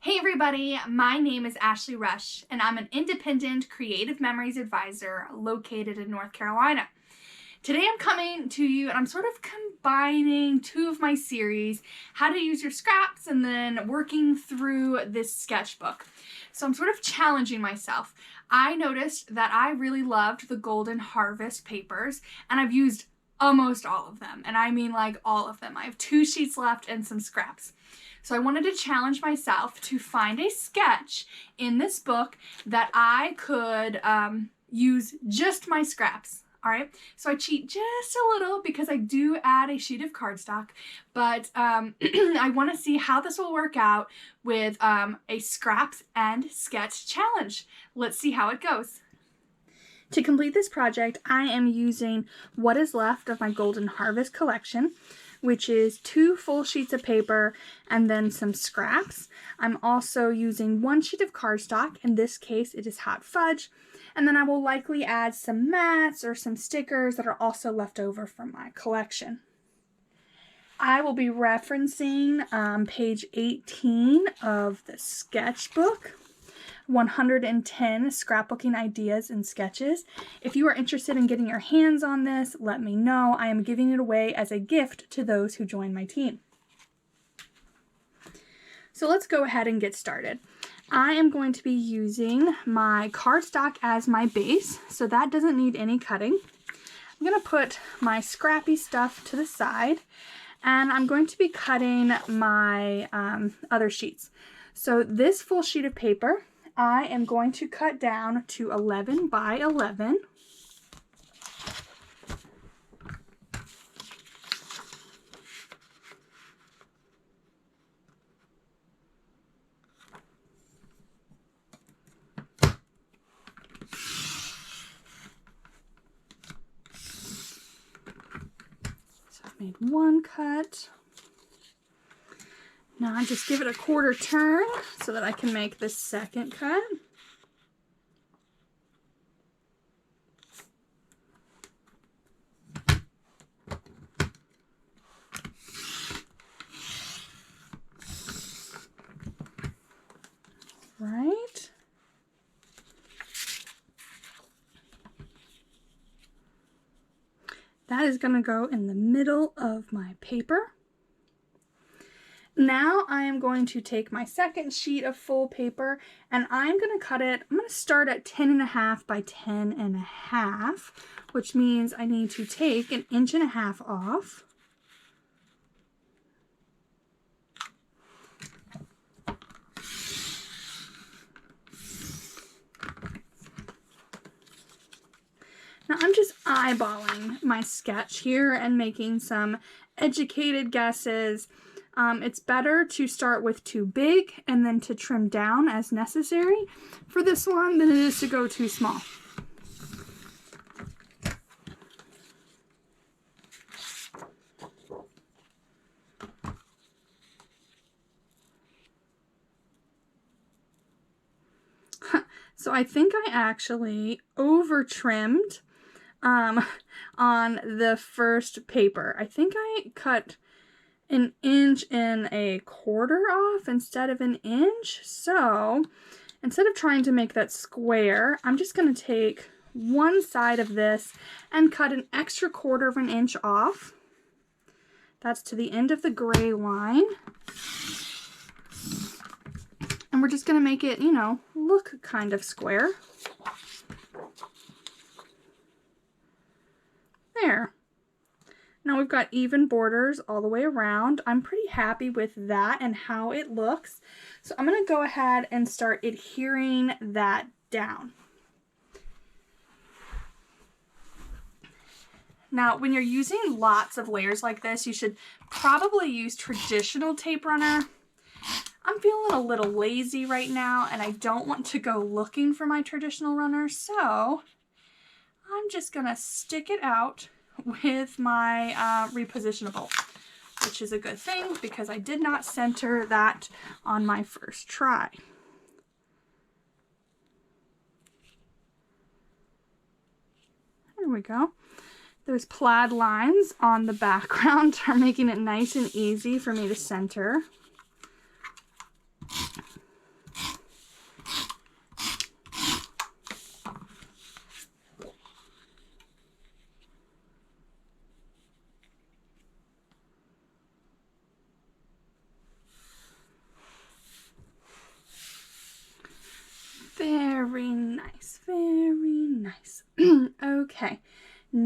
Hey everybody, my name is Ashley Rush and I'm an independent creative memories advisor located in North Carolina. Today I'm coming to you and I'm sort of combining two of my series, how to use your scraps and then working through this sketchbook. So I'm sort of challenging myself. I noticed that I really loved the Golden Harvest papers and I've used almost all of them, and I mean like all of them. I have 2 sheets left and some scraps. So I wanted to challenge myself to find a sketch in this book that I could use just my scraps. All right, so I cheat just a little because I do add a sheet of cardstock, but I want to see how this will work out with a scraps and sketch challenge. Let's see how it goes. To complete this project, I am using what is left of my Golden Harvest collection, which is 2 full sheets of paper and then some scraps. I'm also using 1 sheet of cardstock. In this case, it is hot fudge. And then I will likely add some mats or some stickers that are also left over from my collection. I will be referencing page 18 of the sketchbook. 110 Scrapbooking Ideas and Sketches. If you are interested in getting your hands on this, let me know. I am giving it away as a gift to those who join my team. So let's go ahead and get started. I am going to be using my cardstock as my base, so that doesn't need any cutting. I'm going to put my scrappy stuff to the side, and I'm going to be cutting my other sheets. So this full sheet of paper, I am going to cut down to 11 by 11. So I've made 1 cut. Now I just give it a 1/4 turn so that I can make the second cut. Right. That is going to go in the middle of my paper. Now I am going to take my second sheet of full paper and I'm going to cut it. I'm going to start at 10.5 by 10.5, which means I need to take 1.5 inches off. Now I'm just eyeballing my sketch here and making some educated guesses. It's better to start with too big and then to trim down as necessary for this one than it is to go too small. So I think I actually over trimmed on the first paper. I think I cut 1.25 inches off instead of 1 inch. So instead of trying to make that square, I'm just going to take one side of this and cut an extra 1/4 inch off. That's to the end of the gray line. And we're just going to make it, you know, look kind of square. There. Now we've got even borders all the way around. I'm pretty happy with that and how it looks. So I'm going to go ahead and start adhering that down. Now, when you're using lots of layers like this, you should probably use traditional tape runner. I'm feeling a little lazy right now and I don't want to go looking for my traditional runner, so I'm just going to stick it out with my repositionable, which is a good thing because I did not center that on my first try. There we go. Those plaid lines on the background are making it nice and easy for me to center.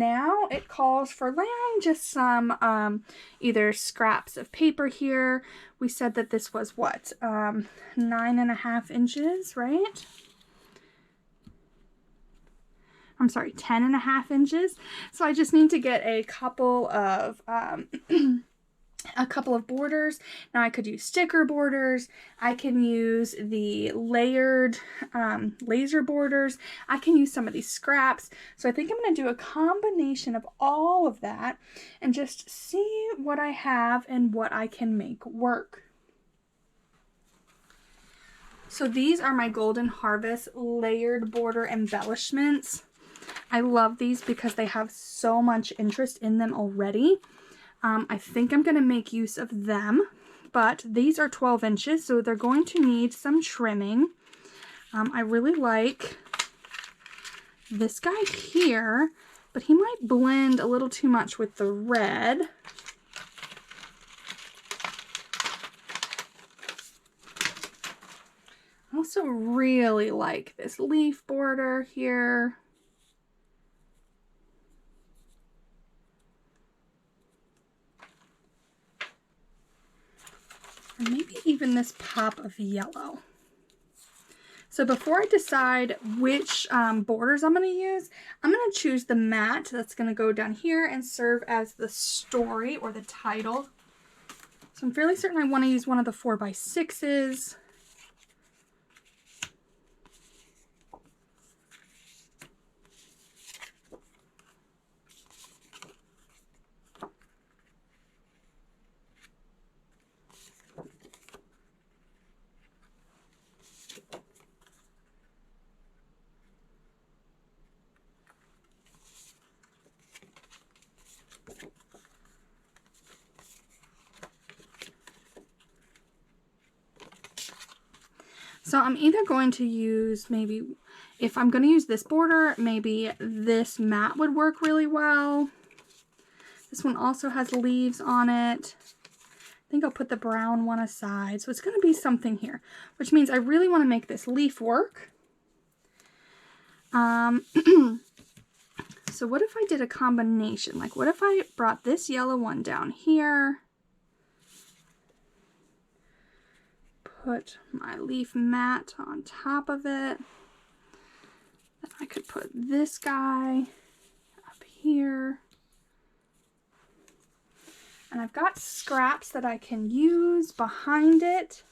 now it calls for layering just some either scraps of paper here. We said that this was what, 9.5 inches, right? I'm sorry, 10.5 inches. So I just need to get a couple of borders. Now I could use sticker borders. I can use the layered laser borders. I can use some of these scraps. So I think I'm going to do a combination of all of that and just see what I have and what I can make work. So these are my Golden Harvest layered border embellishments. I love these because they have so much interest in them already. I think I'm going to make use of them, but these are 12 inches, so they're going to need some trimming. I really like this guy here, but he might blend a little too much with the red. I also really like this leaf border here. Or maybe even this pop of yellow. So before I decide which borders I'm going to use, I'm going to choose the mat that's going to go down here and serve as the story or the title. So I'm fairly certain I want to use one of the 4x6s. So I'm either going to use, maybe, if I'm going to use this border, maybe this mat would work really well. This one also has leaves on it. I think I'll put the brown one aside. So it's going to be something here, which means I really want to make this leaf work. So what if I did a combination? Like, what if I brought this yellow one down here? Put my leaf mat on top of it. Then I could put this guy up here. And I've got scraps that I can use behind it.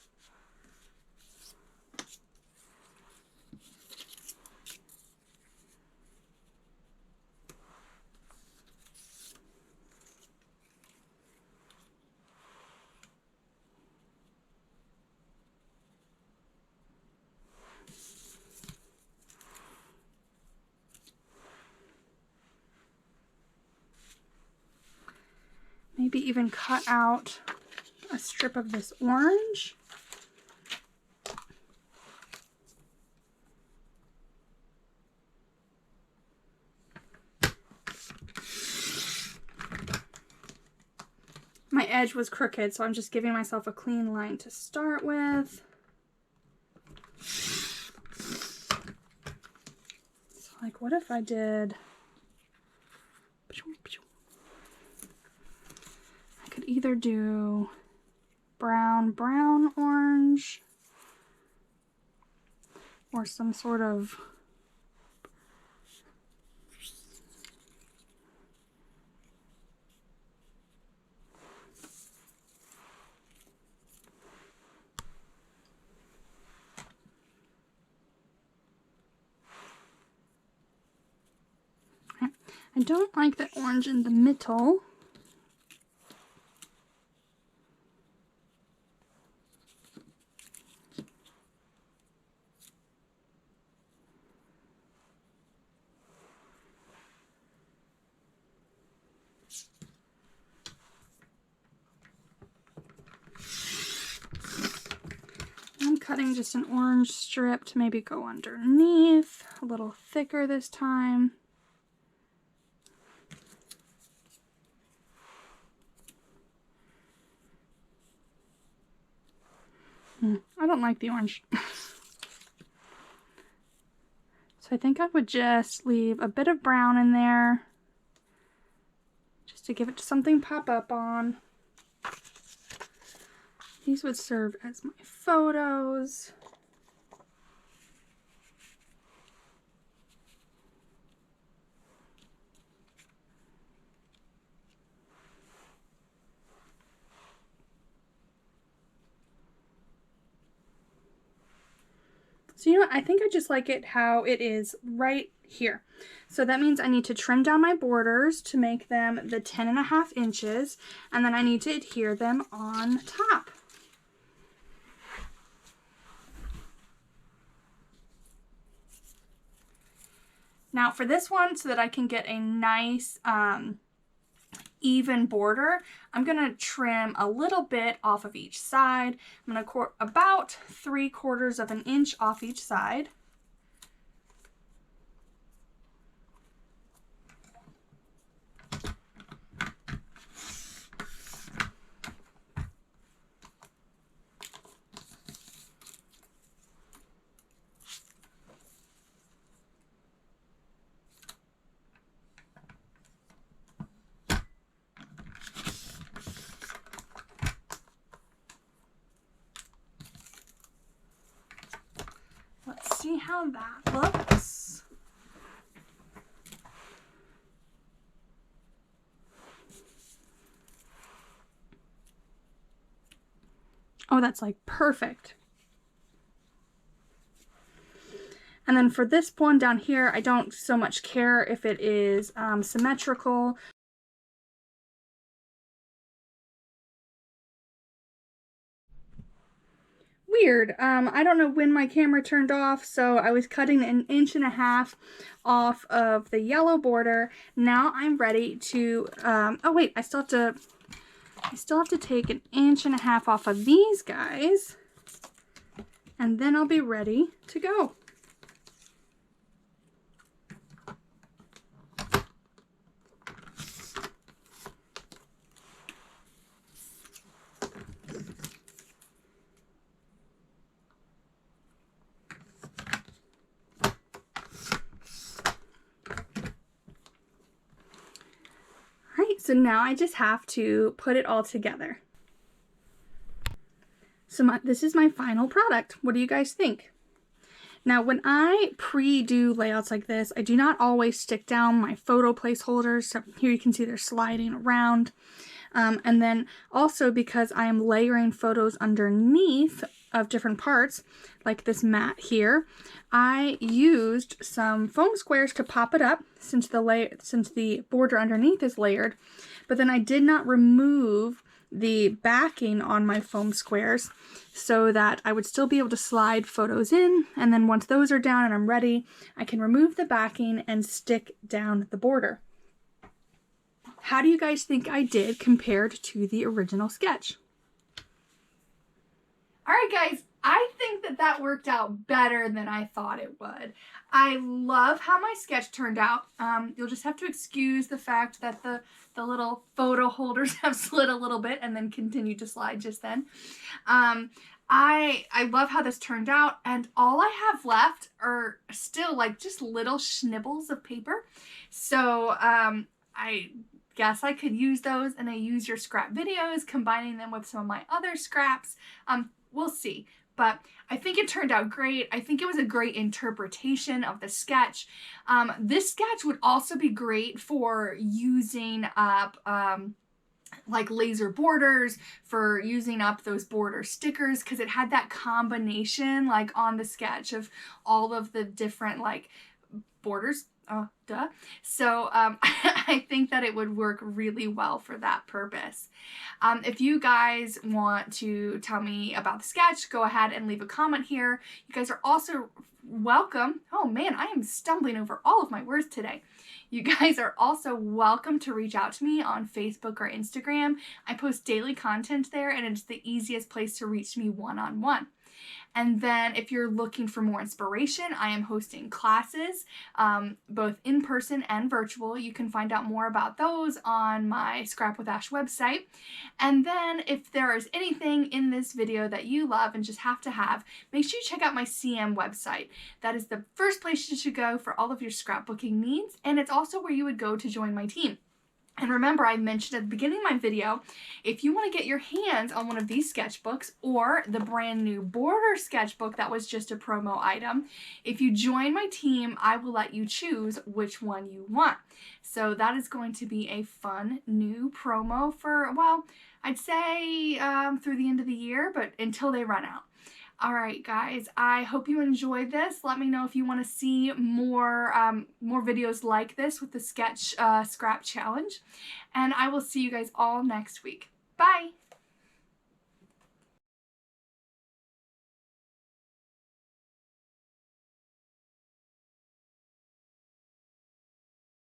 Maybe even cut out a strip of this orange. My edge was crooked, so I'm just giving myself a clean line to start with. So, like, what if I did... I could either do brown, orange, or some sort of I don't like the orange in the middle. I'm cutting just an orange strip to maybe go underneath, a little thicker this time. I don't like the orange. So I think I would just leave a bit of brown in there. to give it something pop up on. These would serve as my photos. So you know what, I think I just like it how it is right here. So that means I need to trim down my borders to make them the 10.5 inches, and then I need to adhere them on top. Now for this one, so that I can get a nice even border, I'm gonna trim a little bit off of each side. I'm gonna about 3/4 of an inch off each side. Let's see how that looks. Oh, that's like perfect. And then for this one down here, I don't so much care if it is symmetrical. Weird. I don't know when my camera turned off, so I was cutting 1.5 inches off of the yellow border. Now I'm ready to, oh wait, I still have to take 1.5 inches off of these guys, and then I'll be ready to go. So now I just have to put it all together. So this is my final product. What do you guys think? Now, when I pre-do layouts like this, I do not always stick down my photo placeholders. So here you can see they're sliding around. And then also because I am layering photos underneath of different parts, like this mat here, I used some foam squares to pop it up since the border underneath is layered, but then I did not remove the backing on my foam squares so that I would still be able to slide photos in, and then once those are down and I'm ready, I can remove the backing and stick down the border. How do you guys think I did compared to the original sketch? All right, guys, I think that worked out better than I thought it would. I love how my sketch turned out. You'll just have to excuse the fact that the little photo holders have slid a little bit and then continued to slide just then. I love how this turned out, and all I have left are still like just little schnibbles of paper. So I guess I could use those, and I use your scrap videos, combining them with some of my other scraps. We'll see. But I think it turned out great. I think it was a great interpretation of the sketch. This sketch would also be great for using up like laser borders, for using up those border stickers, because it had that combination like on the sketch of all of the different like borders. So I think that it would work really well for that purpose. If you guys want to tell me about the sketch, go ahead and leave a comment here. You guys are also welcome. Oh man, I am stumbling over all of my words today. You guys are also welcome to reach out to me on Facebook or Instagram. I post daily content there, and it's the easiest place to reach me one-on-one. And then if you're looking for more inspiration, I am hosting classes, both in person and virtual. You can find out more about those on my Scrap with Ash website. And then if there is anything in this video that you love and just have to have, make sure you check out my CM website. That is the first place you should go for all of your scrapbooking needs, and it's also where you would go to join my team. And remember, I mentioned at the beginning of my video, if you want to get your hands on one of these sketchbooks or the brand new border sketchbook that was just a promo item, if you join my team, I will let you choose which one you want. So that is going to be a fun new promo for, well, I'd say through the end of the year, but until they run out. All right, guys, I hope you enjoyed this. Let me know if you want to see more videos like this with the sketch scrap challenge. And I will see you guys all next week. Bye!